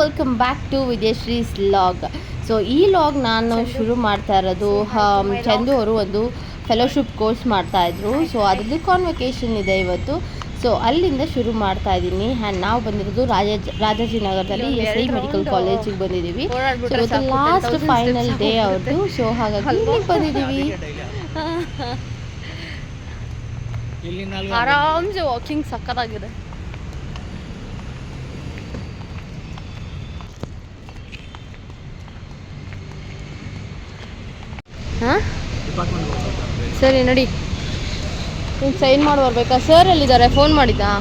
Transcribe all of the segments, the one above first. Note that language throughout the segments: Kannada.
Welcome back to Vidyashree's log. So ಈ ಲಾಗ್ ನಾನು ಶುರು ಮಾಡ್ತಾ ಇರೋದು, ಚಂದು ಅವರು ಒಂದು ಫೆಲೋಶಿಪ್ ಕೋರ್ಸ್ ಮಾಡ್ತಾಯಿದ್ರು. ಸೊ ಅದರದ್ದು ಕಾನ್ವೊಕೇಶನ್ ಇದೆ ಇವತ್ತು. ಸೊ ಅಲ್ಲಿಂದ ಶುರು ಮಾಡ್ತಾ ಇದ್ದೀನಿ. ಆ್ಯಂಡ್ ನಾವು ಬಂದಿರೋದು ರಾಜಾಜಿನಗರದಲ್ಲಿ SI ಮೆಡಿಕಲ್ ಕಾಲೇಜಿಗೆ ಬಂದಿದ್ದೀವಿ. ಸೊ ಇವತ್ತು ಲಾಸ್ಟ್ ಫೈನಲ್ ಡೇ ಅವ್ರದ್ದು. ಸೊ ಹಾಗಾಗಿ ಇಲ್ಲಿಗೆ ಬಂದಿದ್ದೀವಿ. ಆರಾಮ್ಸೆ ವಾಕಿಂಗ್ ಸಕ್ಕತ್ತಾಗಿದೆ. ಹಾಂ ಸರಿ ನಡಿ. ನೀನು ಸೈನ್ ಮಾಡಿ ಬರ್ಬೇಕಾ? ಸರ್ ಎಲ್ಲಿದ್ದಾರೆ? ಫೋನ್ ಮಾಡಿದ್ದಾ?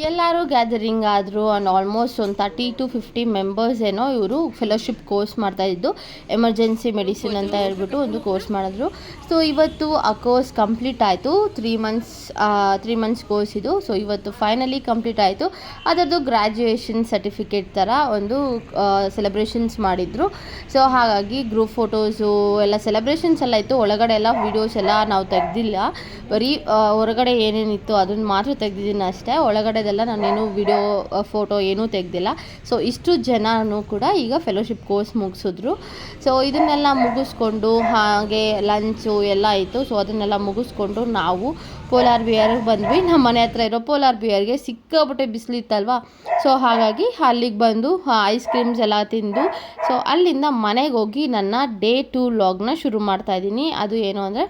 ಎಲ್ಲರೂ ಗ್ಯಾದರಿಂಗ್ ಆದರು. ಆ್ಯಂಡ್ ಆಲ್ಮೋಸ್ಟ್ ಒಂದು 30 to 50 ಮೆಂಬರ್ಸ್ ಏನೋ ಇವರು ಫೆಲೋಶಿಪ್ ಕೋರ್ಸ್ ಮಾಡ್ತಾಯಿದ್ದು. ಎಮರ್ಜೆನ್ಸಿ ಮೆಡಿಸಿನ್ ಅಂತ ಹೇಳ್ಬಿಟ್ಟು ಒಂದು ಕೋರ್ಸ್ ಮಾಡಿದ್ರು. ಸೊ ಇವತ್ತು ಆ ಕೋರ್ಸ್ ಕಂಪ್ಲೀಟ್ ಆಯಿತು. 3 ಮಂತ್ಸ್ ಕೋರ್ಸ್ ಇದು. ಸೊ ಇವತ್ತು ಫೈನಲಿ ಕಂಪ್ಲೀಟ್ ಆಯಿತು. ಅದರದ್ದು ಗ್ರ್ಯಾಜುಯೇಷನ್ ಸರ್ಟಿಫಿಕೇಟ್ ಥರ ಒಂದು ಸೆಲೆಬ್ರೇಷನ್ಸ್ ಮಾಡಿದರು. ಸೊ ಹಾಗಾಗಿ ಗ್ರೂಪ್ ಫೋಟೋಸು ಎಲ್ಲ ಸೆಲೆಬ್ರೇಷನ್ಸ್ ಎಲ್ಲ ಇತ್ತು. ಒಳಗಡೆ ಎಲ್ಲ ವೀಡಿಯೋಸ್ ಎಲ್ಲ ನಾವು ತೆಗೆದಿಲ್ಲ. ಬರೀ ಹೊರಗಡೆ ಏನೇನಿತ್ತು ಅದನ್ನು ಮಾತ್ರ ತೆಗೆದಿದ್ದೀನಿ ಅಷ್ಟೇ. ಒಳಗಡೆ ನಾನೇನು ವಿಡಿಯೋ ಫೋಟೋ ಏನೂ ತೆಗೆದಿಲ್ಲ. ಸೊ ಇಷ್ಟು ಜನನೂ ಕೂಡ ಈಗ ಫೆಲೋಶಿಪ್ ಕೋರ್ಸ್ ಮುಗಿಸಿದ್ರು. ಸೊ ಇದನ್ನೆಲ್ಲ ಮುಗಿಸ್ಕೊಂಡು ಹಾಗೆ ಲಂಚು ಎಲ್ಲ ಆಯಿತು. ಸೊ ಅದನ್ನೆಲ್ಲ ಮುಗಿಸ್ಕೊಂಡು ನಾವು ಪೋಲಾರ್ ಬಿಯರ್ಗೆ ಬಂದ್ವಿ. ನಮ್ಮ ಮನೆ ಹತ್ರ ಇರೋ ಪೋಲಾರ್ ಬಿಯರ್ಗೆ ಸಿಕ್ಕಾಪಟ್ಟೆ ಬಿಸಿಲಿತ್ತಲ್ವ. ಸೊ ಹಾಗಾಗಿ ಅಲ್ಲಿಗೆ ಬಂದು ಐಸ್ ಕ್ರೀಮ್ಸ್ ಎಲ್ಲ ತಿಂದು ಸೊ ಅಲ್ಲಿಂದ ಮನೆಗೆ ಹೋಗಿ ನನ್ನ ಡೇ 2 ವ್ಲಾಗ್ನ ಶುರು ಮಾಡ್ತಾಯಿದ್ದೀನಿ. ಅದು ಏನು ಅಂದರೆ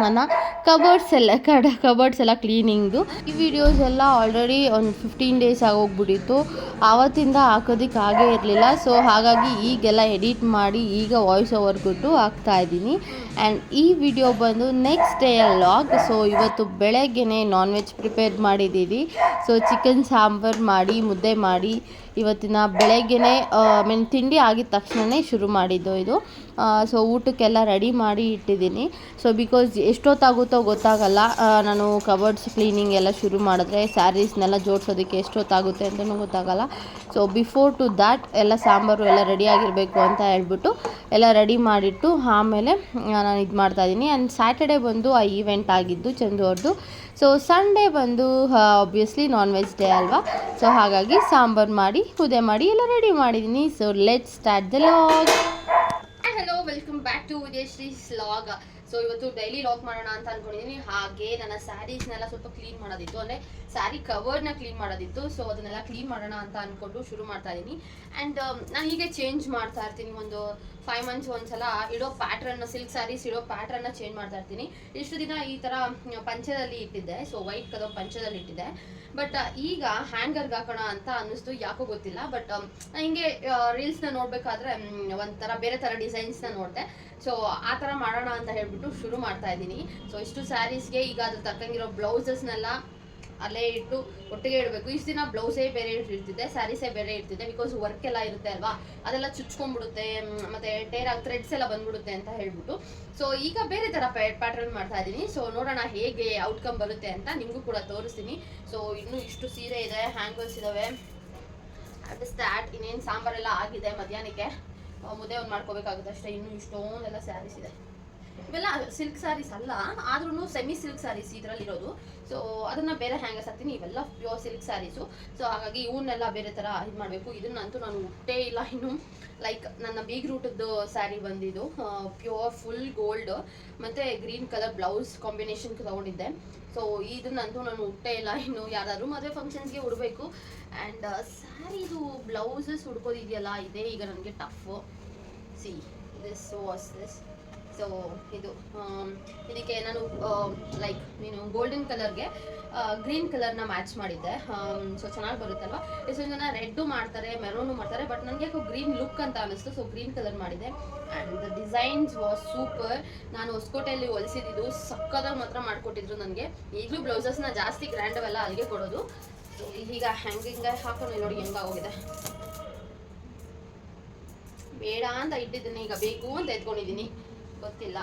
ನನ್ನ ಕಬರ್ಡ್ಸ್ ಎಲ್ಲ ಕ್ಲೀನಿಂಗ್ದು. ಈ ವಿಡಿಯೋಸ್ ಎಲ್ಲ ಆಲ್ರೆಡಿ ಒಂದು 15 ಡೇಸ್ ಆಗೋಗ್ಬಿಟ್ಟಿತ್ತು. ಆವತ್ತಿಂದ ಹಾಕೋದಕ್ಕೆ ಆಗೇ ಇರಲಿಲ್ಲ. ಸೊ ಹಾಗಾಗಿ ಈಗೆಲ್ಲ ಎಡಿಟ್ ಮಾಡಿ ಈಗ ವಾಯ್ಸ್ ಓವರ್ ಕೊಟ್ಟು ಹಾಕ್ತಾಯಿದ್ದೀನಿ. ಆ್ಯಂಡ್ ಈ ವಿಡಿಯೋ ಬಂದು ನೆಕ್ಸ್ಟ್ ಡೇ ವ್ಲಾಗ್. ಸೊ ಇವತ್ತು ಬೆಳಗ್ಗೆನೇ ನಾನ್ ವೆಜ್ ಪ್ರಿಪೇರ್ ಮಾಡಿದ್ದೀವಿ. ಸೊ ಚಿಕನ್ ಸಾಂಬಾರು ಮಾಡಿ ಮುದ್ದೆ ಮಾಡಿ ಇವತ್ತಿನ ಬೆಳಗ್ಗೆನೇ ತಿಂಡಿ ಆಗಿದ ತಕ್ಷಣವೇ ಶುರು ಮಾಡಿದ್ದು ಇದು. ಸೊ ಊಟಕ್ಕೆಲ್ಲ ರೆಡಿ ಮಾಡಿ ಇಟ್ಟಿದ್ದೀನಿ. ಸೊ ಬಿಕಾಸ್ ಎಷ್ಟೊತ್ತಾಗುತ್ತೋ ಗೊತ್ತಾಗಲ್ಲ. ನಾನು ಕಬರ್ಡ್ಸ್ ಕ್ಲೀನಿಂಗ್ ಎಲ್ಲ ಶುರು ಮಾಡಿದ್ರೆ ಸ್ಯಾರೀಸ್ನೆಲ್ಲ ಜೋಡಿಸೋದಕ್ಕೆ ಎಷ್ಟೊತ್ತಾಗುತ್ತೆ ಅಂತಲೂ ಗೊತ್ತಾಗಲ್ಲ. ಸೊ ಬಿಫೋರ್ ಟು ದ್ಯಾಟ್ ಎಲ್ಲ ಸಾಂಬಾರು ಎಲ್ಲ ರೆಡಿಯಾಗಿರಬೇಕು ಅಂತ ಹೇಳ್ಬಿಟ್ಟು ಎಲ್ಲ ರೆಡಿ ಮಾಡಿಟ್ಟು ಆಮೇಲೆ ನಾನು ಇದು ಮಾಡ್ತಾಯಿದ್ದೀನಿ. ಆ್ಯಂಡ್ ಸ್ಯಾಟರ್ಡೇ ಬಂದು ಆ ಈವೆಂಟ್ ಆಗಿದ್ದು ಚಂದು ಅವ್ರದ್ದು. ಸೊ ಸಂಡೇ ಬಂದು ಆಬ್ವಿಯಸ್ಲಿ ನಾನ್ ವೆಜ್ ಡೇ ಅಲ್ವಾ. ಸೊ ಹಾಗಾಗಿ ಸಾಂಬಾರು ಮಾಡಿ ಮುದ್ದೆ ಮಾಡಿ ಎಲ್ಲ ರೆಡಿ ಮಾಡಿದ್ದೀನಿ. So let's start the log. Hello, welcome back to Vidyashree's log. So ಇವತ್ತು ಡೈಲಿ ಲಾಗ್ ಮಾಡೋಣ ಅಂತ ಅನ್ಕೊಂಡಿದ್ದೀನಿ. ಹಾಗೆ ನನ್ನ ಸ್ಯಾರೀಸ್ನೆಲ್ಲ ಸ್ವಲ್ಪ ಕ್ಲೀನ್ ಮಾಡೋದಿತ್ತು, ಅಂದರೆ ಸ್ಯಾರಿ ಕವರ್ನ ಕ್ಲೀನ್ ಮಾಡೋದಿತ್ತು. ಸೊ ಅದನ್ನೆಲ್ಲ ಕ್ಲೀನ್ ಮಾಡೋಣ ಅಂತ ಅಂದ್ಕೊಂಡು ಶುರು ಮಾಡ್ತಾ ಇದ್ದೀನಿ. ಆ್ಯಂಡ್ ನಾನು ಹೀಗೆ ಚೇಂಜ್ ಮಾಡ್ತಾ ಇರ್ತೀನಿ. ಒಂದು 5 ಮಂತ್ಸ್ ಒಂದ್ಸಲ ಇಡೋ ಪ್ಯಾಟ್ರನ್ನ, ಸಿಲ್ಕ್ ಸ್ಯಾರೀಸ್ ಇಡೋ ಪ್ಯಾಟ್ರನ್ನ ಚೇಂಜ್ ಮಾಡ್ತಾ ಇರ್ತೀನಿ. ಇಷ್ಟು ದಿನ ಈ ಥರ ಪಂಚದಲ್ಲಿ ಇಟ್ಟಿದ್ದೆ. ಸೊ ವೈಟ್ ಕಲರ್ ಪಂಚದಲ್ಲಿ ಇಟ್ಟಿದ್ದೆ. ಬಟ್ ಈಗ ಹ್ಯಾಂಗರ್ಗೆ ಹಾಕೋಣ ಅಂತ ಅನ್ನಿಸ್ತು, ಯಾಕೋ ಗೊತ್ತಿಲ್ಲ. ಬಟ್ ಹಿಂಗೆ ರೀಲ್ಸ್ನ ನೋಡಬೇಕಾದ್ರೆ ಒಂಥರ ಬೇರೆ ಥರ ಡಿಸೈನ್ಸ್ನ ನೋಡಿದೆ. ಸೊ ಆ ಥರ ಮಾಡೋಣ ಅಂತ ಹೇಳ್ಬಿಟ್ಟು ಶುರು ಮಾಡ್ತಾ ಇದ್ದೀನಿ. ಸೊ ಇಷ್ಟು ಸ್ಯಾರೀಸ್ಗೆ ಈಗ ಅದ್ರ ತಕ್ಕಂಗಿರೋ ಬ್ಲೌಸಸ್ನೆಲ್ಲ ಅಲ್ಲೇ ಇಟ್ಟು ಒಟ್ಟಿಗೆ ಇಡಬೇಕು. ಇಷ್ಟು ದಿನ ಬ್ಲೌಸೇ ಬೇರೆ ಇಟ್ಟಿರ್ತಿದ್ದೆ, ಸ್ಯಾರೀಸೇ ಬೇರೆ ಇರ್ತಿದ್ದೆ. ಬಿಕಾಸ್ ವರ್ಕ್ ಎಲ್ಲ ಇರುತ್ತೆ ಅಲ್ವಾ, ಅದೆಲ್ಲ ಚುಚ್ಕೊಂಡ್ಬಿಡುತ್ತೆ, ಮತ್ತು ಥ್ರೆಡ್ಸ್ ಎಲ್ಲ ಬಂದ್ಬಿಡುತ್ತೆ ಅಂತ ಹೇಳ್ಬಿಟ್ಟು. ಸೊ ಈಗ ಬೇರೆ ಥರ ಪ್ಯಾಟರ್ನ್ ಮಾಡ್ತಾ ಇದ್ದೀನಿ. ಸೊ ನೋಡೋಣ ಹೇಗೆ ಔಟ್ಕಮ್ ಬರುತ್ತೆ ಅಂತ ನಿಮಗೂ ಕೂಡ ತೋರಿಸ್ತೀನಿ. ಸೊ ಇನ್ನೂ ಇಷ್ಟು ಸೀರೆ ಇದೆ, ಹ್ಯಾಂಗರ್ಸ್ ಇದ್ದಾವೆ. ಅಟ್ ಸ್ಟಾರ್ಟ್ ಇನ್ನೇನು ಸಾಂಬಾರೆಲ್ಲ ಆಗಿದೆ. ಮಧ್ಯಾಹ್ನಕ್ಕೆ ಮುದ್ದೆ ಒಂದು ಮಾಡ್ಕೋಬೇಕಾಗುತ್ತೆ ಅಷ್ಟೇ. ಇನ್ನೂ ಇಷ್ಟೊಂದೆಲ್ಲ ಸ್ಯಾರೀಸ್ ಇದೆ. ಇವೆಲ್ಲ ಸಿಲ್ಕ್ ಸ್ಯಾರೀಸ್ ಅಲ್ಲ, ಆದ್ರೂ ಸೆಮಿ ಸಿಲ್ಕ್ ಸ್ಯಾರೀಸ್ ಇದರಲ್ಲಿರೋದು. ಸೊ ಅದನ್ನು ಬೇರೆ ಹ್ಯಾಂಗರ್ಸ್ ಹಾಕ್ತೀನಿ. ಇವೆಲ್ಲ ಪ್ಯೂರ್ ಸಿಲ್ಕ್ ಸ್ಯಾರೀಸು. ಸೊ ಹಾಗಾಗಿ ಇವನ್ನೆಲ್ಲ ಬೇರೆ ಥರ ಇದು ಮಾಡಬೇಕು. ಇದನ್ನಂತೂ ನಾನು ಉಟ್ಟೇ ಇಲ್ಲ ಇನ್ನು. ಲೈಕ್ ನನ್ನ ಬೀಗ್ ರೂಟದ್ದು ಸ್ಯಾರಿ ಬಂದಿದ್ದು ಪ್ಯೂರ್ ಫುಲ್ ಗೋಲ್ಡ್ ಮತ್ತು ಗ್ರೀನ್ ಕಲರ್ ಬ್ಲೌಸ್ ಕಾಂಬಿನೇಷನ್ ತೊಗೊಂಡಿದ್ದೆ. ಸೊ ಇದನ್ನಂತೂ ನಾನು ಉಟ್ಟೇ ಇಲ್ಲ ಇನ್ನು. ಯಾರಾದರೂ ಮದುವೆ ಫಂಕ್ಷನ್ಸ್ಗೆ ಉಡಬೇಕು. ಆ್ಯಂಡ್ ಸ್ಯಾರಿದು ಬ್ಲೌಸಸ್ ಹುಡ್ಕೋದಿದೆಯಲ್ಲ, ಇದೇ ಈಗ ನನಗೆ tough. See this was this. So ಇದಕ್ಕೆ ನಾನು ಲೈಕ್ ಗೋಲ್ಡನ್ ಕಲರ್ಗೆ ಗ್ರೀನ್ ಕಲರ್ನ ಮ್ಯಾಚ್ ಮಾಡಿದ್ದೆ. ಸೊ ಚೆನ್ನಾಗಿ ಬರುತ್ತಲ್ವ. ಎಷ್ಟೊಂದು ಜನ ರೆಡ್ಡು ಮಾಡ್ತಾರೆ, ಮೆರೂನು ಮಾಡ್ತಾರೆ. ಬಟ್ ನನಗೆ ಯಾಕೋ ಗ್ರೀನ್ ಲುಕ್ ಅಂತ ಅನ್ನಿಸ್ತು. ಸೊ ಗ್ರೀನ್ ಕಲರ್ ಮಾಡಿದೆ. And the designs was super. ನಾನು ಹೊಸಕೋಟೆಯಲ್ಲಿ ಹೊಲಿಸಿದ್ದು ಸಕ್ಕದಾಗಿ ಮಾತ್ರ ಮಾಡಿಕೊಟ್ಟಿದ್ರು ನನಗೆ. ಈಗಲೂ ಬ್ಲೌಸಸ್ನ ಜಾಸ್ತಿ ಗ್ರ್ಯಾಂಡವೆಲ್ಲ ಅಲ್ಲಿಗೆ ಕೊಡೋದು. ಸೊ ಈಗ ಹ್ಯಾಂಗಿಂಗ್ ಹಾಕೊಂಡು ನೋಡಿ ಹೆಂಗಾಗೋಗಿದೆ. ಬೇಡ ಅಂತ ಇಟ್ಟಿದ್ದೀನಿ, ಈಗ ಬೇಕು ಅಂತ ಎತ್ಕೊಂಡಿದ್ದೀನಿ. ಗೊತ್ತಿಲ್ಲ.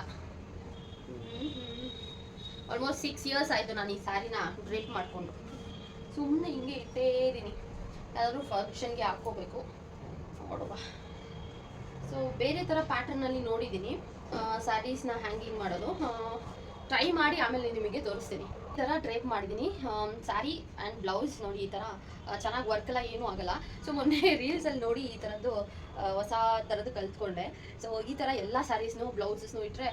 ಆಲ್ಮೋಸ್ಟ್ 6 ಇಯರ್ಸ್ ಆಯಿತು ನಾನು ಈ ಸ್ಯಾರಿನ ಡ್ರೇಪ್ ಮಾಡಿಕೊಂಡು. ಸುಮ್ಮನೆ ಹಿಂಗೆ ಇಟ್ಟೇ ಇದ್ದೀನಿ. ಯಾರಾದರೂ ಫಂಕ್ಷನ್ಗೆ ಹಾಕ್ಕೋಬೇಕು ನೋಡುವ. ಸೊ ಬೇರೆ ಥರ ಪ್ಯಾಟರ್ನಲ್ಲಿ ನೋಡಿದ್ದೀನಿ ಸ್ಯಾರೀಸ್ನ ಹ್ಯಾಂಗಿಂಗ್ ಮಾಡೋದು. ಟ್ರೈ ಮಾಡಿ ಆಮೇಲೆ ನಿಮಗೆ ತೋರಿಸ್ತೀನಿ. ಈ ಥರ ಡ್ರೇಪ್ ಮಾಡಿದ್ದೀನಿ ಸ್ಯಾರಿ ಆ್ಯಂಡ್ ಬ್ಲೌಸ್ ನೋಡಿ ಈ ಥರ ಚೆನ್ನಾಗಿ ವರ್ಕ್ ಎಲ್ಲ ಏನೂ ಆಗಲ್ಲ. ಸೊ ಮೊನ್ನೆ ರೀಲ್ಸಲ್ಲಿ ನೋಡಿ ಈ ಥರದ್ದು ಹೊಸ ಥರದ್ದು ಕಲ್ತ್ಕೊಂಡೆ. ಸೊ ಈ ಥರ ಎಲ್ಲ ಸ್ಯಾರೀಸ್ನು ಬ್ಲೌಸಸ್ನು ಇಟ್ಟರೆ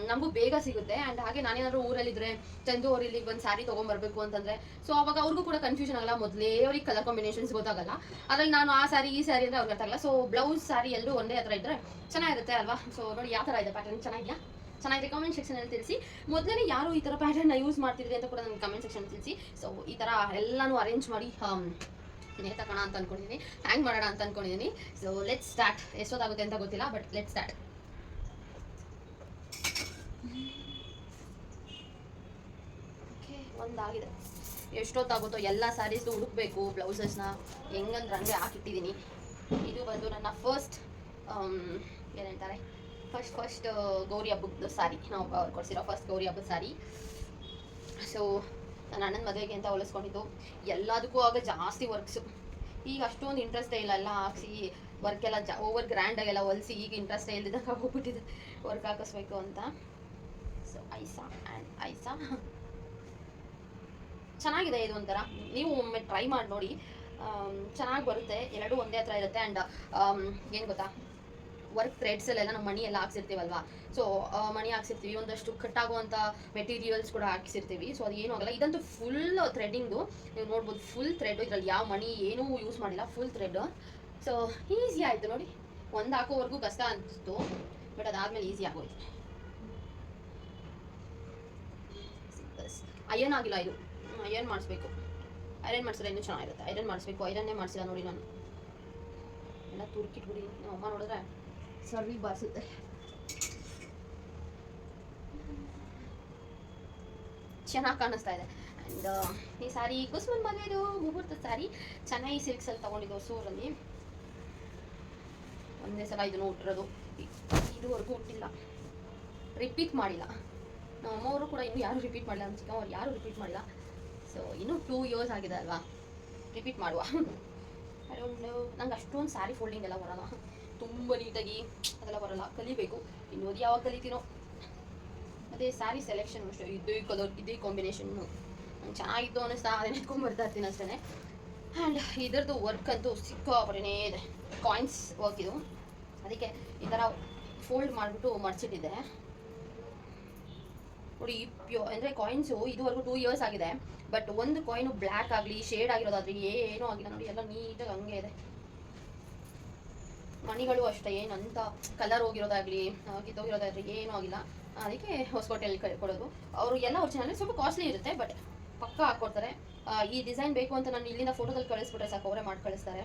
ನಮಗೂ ಬೇಗ ಸಿಗುತ್ತೆ. ಆ್ಯಂಡ್ ಹಾಗೆ ನಾನೇನಾದರೂ ಊರಲ್ಲಿದ್ದರೆ ಚಂದು ಅವ್ರು ಇಲ್ಲಿಗೆ ಒಂದು ಸ್ಯಾರಿ ತೊಗೊಂಬರ್ಬೇಕು ಅಂತಂದರೆ ಸೊ ಅವಾಗ ಅವ್ರಿಗೂ ಕೂಡ ಕನ್ಫ್ಯೂಷನ್ ಆಗಲ್ಲ. ಮೊದಲೇ ಅವ್ರಿಗೆ ಕಲರ್ ಕಾಂಬಿನೇಷನ್ಸ್ ಗೊತ್ತಾಗಲ್ಲ. ಅದ್ರಲ್ಲಿ ನಾನು ಆ ಸ್ಯಾರಿ ಈ ಸ್ಯಾರಿ ಅಂದರೆ ಅವ್ರಿಗೆ ಗೊತ್ತಾಗಲ್ಲ. ಸೊ ಬ್ಲೌಸ್ ಸ್ಯಾರಿ ಎಲ್ಲರೂ ಒಂದೇ ಹತ್ರ ಇದ್ದರೆ ಚೆನ್ನಾಗಿರುತ್ತೆ ಅಲ್ವಾ. ಸೊ ನೋಡಿ ಯಾವ ಥರ ಇದೆ ಪ್ಯಾಟರ್ನ್, ಚೆನ್ನಾಗಿದೆಯಾ? ಚೆನ್ನಾಗಿದೆ. ಕಾಮೆಂಟ್ ಸೆಕ್ಷನಲ್ಲಿ ತಿಳಿಸಿ. ಮೊದಲೇ ಯಾರು ಈ ಥರ ಪ್ಯಾಟರ್ನ ಯೂಸ್ ಮಾಡ್ತಿದ್ರಿ ಅಂತ ಕೂಡ ನನಗೆ ಕಮೆಂಟ್ ಸೆಕ್ಷನ್ ತಿಳಿಸಿ. ಸೊ ಈ ಥರ ಎಲ್ಲನೂ ಅರೇಂಜ್ ಮಾಡಿ ನೇತಾಕೋಣ ಅಂತ ಅಂದ್ಕೊಂಡಿದ್ದೀನಿ, ಹ್ಯಾಂಗ್ ಮಾಡೋಣ ಅಂತ ಅಂದ್ಕೊಂಡಿದ್ದೀನಿ. So let's start. ಎಷ್ಟೊತ್ತಾಗುತ್ತೆ ಅಂತ ಗೊತ್ತಿಲ್ಲ, ಬಟ್ ಲೆಟ್ಸ್ ಸ್ಟಾರ್ಟ್. ಓಕೆ, ಒಂದಾಗಿದೆ. ಎಷ್ಟೊತ್ತಾಗುತ್ತೋ ಎಲ್ಲ ಸ್ಯಾರೀಸ್ದು ಹುಡುಕ್ಬೇಕು ಬ್ಲೌಸಸ್ನ. ಹೆಂಗಂದ್ರೆ ಹಂಗೆ ಹಾಕಿಟ್ಟಿದ್ದೀನಿ. ಇದು ಬಂದು ನನ್ನ ಫಸ್ಟ್ ಏನಂತಾರೆ ಫಸ್ಟ್ ಗೌರಿ ಹಬ್ಬದ ಸ್ಯಾರಿ. ನಾವು ಅವ್ರು ಕೊಡಿಸಿರೋ ಫಸ್ಟ್ ಗೌರಿ ಹಬ್ಬದ ಸ್ಯಾರಿ. ಸೊ ನನ್ನ ಅಣ್ಣನ ಮದುವೆಗೆ ಅಂತ ಹೊಲಿಸ್ಕೊಂಡಿದ್ದು. ಎಲ್ಲದಕ್ಕೂ ಆಗ ಜಾಸ್ತಿ ವರ್ಕ್ಸು. ಈಗ ಅಷ್ಟೊಂದು ಇಂಟ್ರೆಸ್ಟೇ ಇಲ್ಲ. ಎಲ್ಲ ಹಾಕ್ಸಿ ವರ್ಕ್ ಎಲ್ಲ ಓವರ್ ಗ್ರ್ಯಾಂಡಾಗೆಲ್ಲ ಹೊಲಿಸಿ ಈಗ ಇಂಟ್ರೆಸ್ಟೇ ಇಲ್ದಿದ್ದಾಗ ಹೋಗ್ಬಿಟ್ಟಿದೆ ವರ್ಕ್ ಹಾಕಿಸ್ಬೇಕು ಅಂತ. ಸೊ ಐಸಾ ಆ್ಯಂಡ್ ಐಸಾ ಚೆನ್ನಾಗಿದೆ. ಇದು ಒಂಥರ ನೀವು ಒಮ್ಮೆ ಟ್ರೈ ಮಾಡಿ ನೋಡಿ, ಚೆನ್ನಾಗಿ ಬರುತ್ತೆ. ಎರಡೂ ಒಂದೇ ಹತ್ರ ಇರುತ್ತೆ. ಆ್ಯಂಡ್ ಏನು ಗೊತ್ತಾ, ವರ್ಕ್ ಥ್ರೆಡ್ಸಲ್ಲೆಲ್ಲ ನಾವು ಮಣಿ ಎಲ್ಲ ಹಾಕ್ಸಿರ್ತೀವಲ್ವಾ. ಸೊ ಮಣಿ ಹಾಕ್ಸಿರ್ತೀವಿ, ಒಂದಷ್ಟು ಕಟ್ಟಾಗುವಂಥ ಮೆಟೀರಿಯಲ್ಸ್ ಕೂಡ ಹಾಕ್ಸಿರ್ತೀವಿ. ಸೊ ಅದು ಏನೂ ಆಗಲ್ಲ. ಇದಂತೂ ಫುಲ್ ಥ್ರೆಡ್ಡಿಂಗು, ನೀವು ನೋಡ್ಬೋದು. ಫುಲ್ ಥ್ರೆಡ್, ಇದರಲ್ಲಿ ಯಾವ ಮಣಿ ಏನೂ ಯೂಸ್ ಮಾಡಿಲ್ಲ, ಫುಲ್ ಥ್ರೆಡ್. ಸೊ ಈಸಿ ಆಯಿತು ನೋಡಿ. ಒಂದು ಹಾಕೋವರೆಗೂ ಕಷ್ಟ ಅನಿಸ್ತು, ಬಟ್ ಅದಾದಮೇಲೆ ಈಸಿ ಆಗೋಯ್ತು. ಅಯನ್ ಆಗಿಲ್ಲ, ಇದು ಅಯನ್ ಮಾಡಿಸ್ಬೇಕು. ಐರನ್ ಮಾಡಿಸಿದ್ರೆ ಇನ್ನೂ ಚೆನ್ನಾಗಿರುತ್ತೆ. ಐರನ್ ಮಾಡಿಸ್ಬೇಕು. ಐರನ್ನೇ ಮಾಡಿಸಿಲ್ಲ ನೋಡಿ ನಾನು. ಎಲ್ಲ ತುರ್ಕಿಟ್ಬಿಡಿ. ನಮ್ಮ ಅಮ್ಮ ನೋಡಿದ್ರೆ ಸರಿ ಬಾರಿಸುತ್ತೆ. ಚೆನ್ನಾಗಿ ಕಾಣಿಸ್ತಾ ಇದೆ. ಆ್ಯಂಡ್ ಈ ಸ್ಯಾರಿ ಕುಸ್ಮನ್ ಮನೆಯದು ಮುಹೂರ್ತ ಸ್ಯಾರಿ. ಚೆನ್ನೈ ಸಿಲ್ಕ್ಸಲ್ಲಿ ತೊಗೊಂಡಿದ್ದು ಹೊಸೂರಲ್ಲಿ. ಒಂದೇ ಸಲ ಇದನ್ನು ಉಟ್ಟಿರೋದು, ಇದುವರೆಗೂ ಹುಟ್ಟಿಲ್ಲ, ರಿಪೀಟ್ ಮಾಡಿಲ್ಲ. ನಮ್ಮ ಅಮ್ಮವರು ಕೂಡ ಇನ್ನೂ ಯಾರು ರಿಪೀಟ್ ಮಾಡಿಲ್ಲ, ನಮ್ಮ ಚಿಕ್ಕಮ್ಮವ್ರು ಯಾರು ರಿಪೀಟ್ ಮಾಡಿಲ್ಲ. ಸೊ ಇನ್ನೂ 2 years ಆಗಿದೆ ಅಲ್ವಾ, ರಿಪೀಟ್ ಮಾಡುವ. ನಂಗೆ ಅಷ್ಟೊಂದು ಸ್ಯಾರಿ ಫೋಲ್ಡಿಂಗ್ ಎಲ್ಲ ಬರೋಲ್ಲ, ತುಂಬ ನೀಟಾಗಿ ಅದೆಲ್ಲ ಬರೋಲ್ಲ. ಕಲಿಬೇಕು, ಇನ್ನು ಅದು ಯಾವಾಗ ಕಲಿತೀನೋ. ಮತ್ತು ಸ್ಯಾರಿ ಸೆಲೆಕ್ಷನ್ ಅಷ್ಟೇ, ಇದೇ ಕಲರ್ ಇದೇ ಕಾಂಬಿನೇಷನ್ನು ನಂಗೆ ಚೆನ್ನಾಗಿತ್ತು ಅನ್ನಿಸ್ತಾ ಅದನ್ನ ಎತ್ಕೊಂಡ್ಬರ್ತಾ ಇರ್ತೀನಿ ಅಷ್ಟೇ. ಆ್ಯಂಡ್ ಇದರದ್ದು ವರ್ಕ್ ಅಂತೂ ಸಿಕ್ಕಾಪಟ್ಟೆನೇ ಇದೆ. ಕಾಯಿನ್ಸ್ ವರ್ಕ್ ಇದು, ಅದಕ್ಕೆ ಈ ಥರ ಫೋಲ್ಡ್ ಮಾಡಿಬಿಟ್ಟು ಮಡಿಸಿಟ್ಟಿದ್ದೆ ನೋಡಿ. ಅಂದರೆ ಕಾಯಿನ್ಸು ಇದುವರೆಗೂ 2 years ಆಗಿದೆ. ಬಟ್ ಒಂದು ಕಾಯಿನು ಬ್ಲ್ಯಾಕ್ ಆಗಲಿ ಶೇಡ್ ಆಗಿರೋದಾದ್ರೆ ಏನೂ ಆಗಿಲ್ಲ ನೋಡಿ. ಎಲ್ಲ ನೀಟಾಗಿ ಹಂಗೆ ಇದೆ. ಮಣಿಗಳು ಅಷ್ಟೇ, ಏನಂತ ಕಲರ್ ಹೋಗಿರೋದಾಗಲಿ ಕಿತ್ತೋಗಿರೋದಾಗಲಿ ಏನೂ ಆಗಿಲ್ಲ. ಅದಕ್ಕೆ ಹೊಸಕೋಟೆಯಲ್ಲಿ ಕೊಡೋದು. ಅವರು ಎಲ್ಲ ಒರಿಜಿನಲ್, ಸ್ವಲ್ಪ ಕಾಸ್ಟ್ಲಿ ಇರುತ್ತೆ, ಬಟ್ ಪಕ್ಕ ಹಾಕ್ಕೊಡ್ತಾರೆ. ಈ ಡಿಸೈನ್ ಬೇಕು ಅಂತ ನಾನು ಇಲ್ಲಿಂದ ಫೋಟೋದಲ್ಲಿ ಕಳಿಸ್ಬಿಟ್ರೆ ಸಾಕು, ಅವರೇ ಮಾಡಿ ಕಳಿಸ್ತಾರೆ.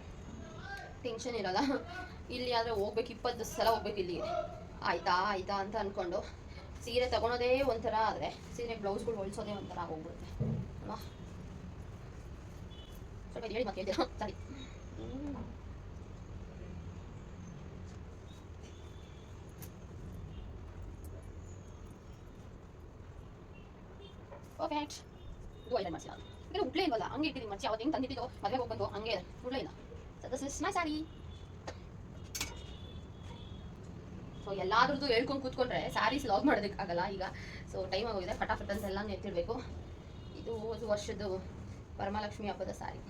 ಟೆನ್ಷನ್ ಇರೋಲ್ಲ. ಇಲ್ಲಿ ಆದರೆ ಹೋಗ್ಬೇಕು, 20 ಸಲ ಹೋಗ್ಬೇಕು ಇಲ್ಲಿ. ಆಯಿತಾ ಅಂತ ಅಂದ್ಕೊಂಡು ಸೀರೆ ತೊಗೊಳೋದೇ ಒಂಥರ ಆದರೆ ಸೀರೆ ಬ್ಲೌಸ್ಗಳು ಹೊಲಿಸೋದೇ ಒಂಥರ ಆಗೋಗ್ಬಿಡುತ್ತೆ ಅಲ್ವಾ. ಸ್ವಲ್ಪ ಹೇಳಿ ಮತ್ತೆ ಹೇಳ್ತೀರಾ, ಸರಿ. ಪರ್ಫೆಕ್ಟ್. ಇದು ಐರನ್ ಮಾಡಿಸಿಲ್ಲ, ಯಾಕಂದರೆ ಉಡ್ಲೇ ಇಲ್ವಲ್ಲ, ಹಂಗೆ ಇಟ್ಟಿದ್ದೀನಿ ಮಚ್ಚಿ. ಅವತ್ತು ಹೆಂಗೆ ತಂದಿಟ್ಟಿದ್ದು ಮದುವೆಗೆ ಹೋಗ್ಬಂದು ಹಂಗೆ ಉಡ್ಲೇ ಇಲ್ಲ. So this is my sari. So ಎಲ್ಲಾದ್ರದ್ದು ಹೇಳ್ಕೊಂಡು ಕೂತ್ಕೊಂಡ್ರೆ ಸ್ಯಾರೀಸ್ ಲಾಗ್ ಮಾಡೋದಕ್ಕಾಗಲ್ಲ ಈಗ. ಸೊ ಟೈಮ್ ಆಗೋಗಿದೆ, ಫಟಾಫಟ್ ಅಂತ ಎಲ್ಲ ಎತ್ತಿಡಬೇಕು. ಇದು ವರ್ಷದ್ದು ವರಮಹಾಲಕ್ಷ್ಮಿ ಹಬ್ಬದ ಸ್ಯಾರಿ.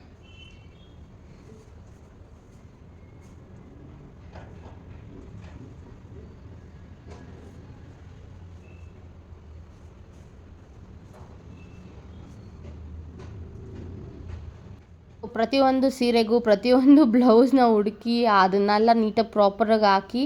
ಪ್ರತಿಯೊಂದು ಸೀರೆಗೂ ಪ್ರತಿಯೊಂದು ಬ್ಲೌಸ್ನ ಹುಡುಕಿ ಅದನ್ನೆಲ್ಲ ನೀಟಾಗಿ ಪ್ರಾಪರಾಗಿ ಹಾಕಿ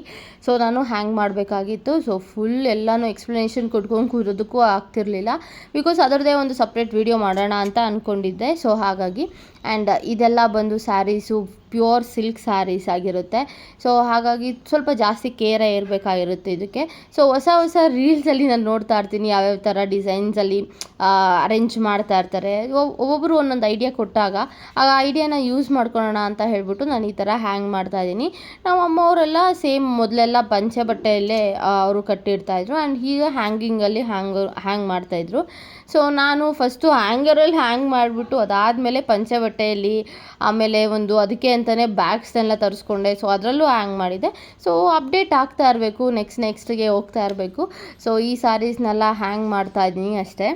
ಸೊ ನಾನು ಹ್ಯಾಂಗ್ ಮಾಡಬೇಕಾಗಿತ್ತು. ಸೊ ಫುಲ್ ಎಲ್ಲನೂ ಎಕ್ಸ್ಪ್ಲನೇಷನ್ ಕೊಟ್ಕೊಂಡು ಕೂರೋದಕ್ಕೂ ಆಗ್ತಿರಲಿಲ್ಲ, ಬಿಕಾಸ್ ಅದರದ್ದೇ ಒಂದು ಸಪ್ರೇಟ್ ವಿಡಿಯೋ ಮಾಡೋಣ ಅಂತ ಅಂದ್ಕೊಂಡಿದ್ದೆ. ಸೊ ಹಾಗಾಗಿ ಆ್ಯಂಡ್ ಇದೆಲ್ಲ ಬಂದು ಸ್ಯಾರೀಸು ಪ್ಯೂರ್ ಸಿಲ್ಕ್ ಸ್ಯಾರೀಸ್ ಆಗಿರುತ್ತೆ. ಸೊ ಹಾಗಾಗಿ ಸ್ವಲ್ಪ ಜಾಸ್ತಿ ಕೇರೇ ಇರಬೇಕಾಗಿರುತ್ತೆ ಇದಕ್ಕೆ. ಸೊ ಹೊಸ ರೀಲ್ಸಲ್ಲಿ ನಾನು ನೋಡ್ತಾ ಇರ್ತೀನಿ ಯಾವ್ಯಾವ ಥರ ಡಿಸೈನ್ಸಲ್ಲಿ ಅರೇಂಜ್ ಮಾಡ್ತಾ ಇರ್ತಾರೆ. ಒಬ್ಬೊಬ್ಬರು ಒಂದೊಂದು ಐಡಿಯಾ ಕೊಟ್ಟಾಗ ಆ ಐಡಿಯಾನ ಯೂಸ್ ಮಾಡ್ಕೊಳ್ಳೋಣ ಅಂತ ಹೇಳ್ಬಿಟ್ಟು ನಾನು ಈ ಥರ ಹ್ಯಾಂಗ್ ಮಾಡ್ತಾಯಿದ್ದೀನಿ. ನಮ್ಮ ಅಮ್ಮವರೆಲ್ಲ ಸೇಮ್ ಮೊದಲೆಲ್ಲ ಪಂಚೆ ಬಟ್ಟೆಯಲ್ಲೇ ಅವರು ಕಟ್ಟಿರ್ತಾಯಿದ್ರು ಆ್ಯಂಡ್ ಈಗ ಹ್ಯಾಂಗಿಂಗಲ್ಲಿ ಹ್ಯಾಂಗ್ ಮಾಡ್ತಾಯಿದ್ರು. ಸೊ ನಾನು ಫಸ್ಟು ಹ್ಯಾಂಗರಲ್ಲಿ ಹ್ಯಾಂಗ್ ಮಾಡಿಬಿಟ್ಟು ಅದಾದಮೇಲೆ ಪಂಚೆ ಬಟ್ಟೆಯಲ್ಲಿ ಆಮೇಲೆ ಒಂದು ಅದಕ್ಕೆ ಅಂತಲೇ ಬ್ಯಾಗ್ಸ್ನೆಲ್ಲ ತರಿಸ್ಕೊಂಡೆ. ಸೊ ಅದರಲ್ಲೂ ಹ್ಯಾಂಗ್ ಮಾಡಿದೆ. ಸೊ ಅಪ್ಡೇಟ್ ಆಗ್ತಾ ಇರಬೇಕು, ನೆಕ್ಸ್ಟ್ಗೆ ಹೋಗ್ತಾ ಇರಬೇಕು. ಸೊ ಈ ಸ್ಯಾರೀಸ್ನೆಲ್ಲ ಹ್ಯಾಂಗ್ ಮಾಡ್ತಾಯಿದ್ದೀನಿ ಅಷ್ಟೇ.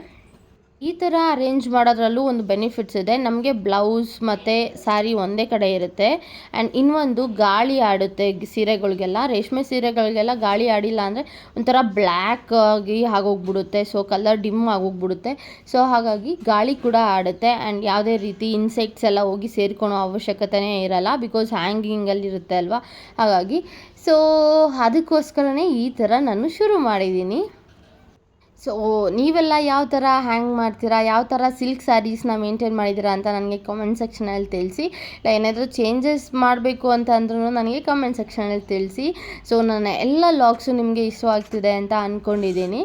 ಈ ಥರ ಅರೇಂಜ್ ಮಾಡೋದ್ರಲ್ಲೂ ಒಂದು ಬೆನಿಫಿಟ್ಸ್ ಇದೆ. ನಮಗೆ ಬ್ಲೌಸ್ ಮತ್ತು ಸ್ಯಾರಿ ಒಂದೇ ಕಡೆ ಇರುತ್ತೆ. ಆ್ಯಂಡ್ ಇನ್ನೊಂದು ಗಾಳಿ ಆಡುತ್ತೆ ಸೀರೆಗಳಿಗೆಲ್ಲ, ರೇಷ್ಮೆ ಸೀರೆಗಳಿಗೆಲ್ಲ ಗಾಳಿ ಆಡಿಲ್ಲ ಅಂದರೆ ಒಂಥರ ಬ್ಲ್ಯಾಕ್ ಆಗಿ ಆಗೋಗ್ಬಿಡುತ್ತೆ. ಸೊ ಕಲರ್ ಡಿಮ್ ಆಗೋಗ್ಬಿಡುತ್ತೆ. ಸೊ ಹಾಗಾಗಿ ಗಾಳಿ ಕೂಡ ಆಡುತ್ತೆ. ಆ್ಯಂಡ್ ಯಾವುದೇ ರೀತಿ ಇನ್ಸೆಕ್ಟ್ಸ್ ಎಲ್ಲ ಹೋಗಿ ಸೇರ್ಕೊಳೋ ಅವಶ್ಯಕತೆನೇ ಇರಲ್ಲ, ಬಿಕಾಸ್ ಹ್ಯಾಂಗಿಂಗಲ್ಲಿ ಇರುತ್ತೆ ಅಲ್ವಾ. ಹಾಗಾಗಿ ಸೊ ಅದಕ್ಕೋಸ್ಕರನೇ ಈ ಥರ ನಾನು ಶುರು ಮಾಡಿದ್ದೀನಿ. ಸೊ ನೀವೆಲ್ಲ ಯಾವ ಥರ ಹ್ಯಾಂಗ್ ಮಾಡ್ತೀರಾ, ಯಾವ ಥರ ಸಿಲ್ಕ್ ಸ್ಯಾರೀಸ್ನ ಮೇಂಟೈನ್ ಮಾಡಿದ್ದೀರಾ ಅಂತ ನನಗೆ ಕಮೆಂಟ್ ಸೆಕ್ಷನಲ್ಲಿ ತಿಳಿಸಿ. ಇಲ್ಲ ಏನಾದರೂ ಚೇಂಜಸ್ ಮಾಡಬೇಕು ಅಂತ ಅಂದ್ರೂ ನನಗೆ ಕಮೆಂಟ್ ಸೆಕ್ಷನಲ್ಲಿ ತಿಳಿಸಿ. ಸೊ ನನ್ನ ಎಲ್ಲ ಲಾಗ್ಸು ನಿಮಗೆ ಇಷ್ಟವಾಗ್ತಿದೆ ಅಂತ ಅಂದ್ಕೊಂಡಿದ್ದೀನಿ.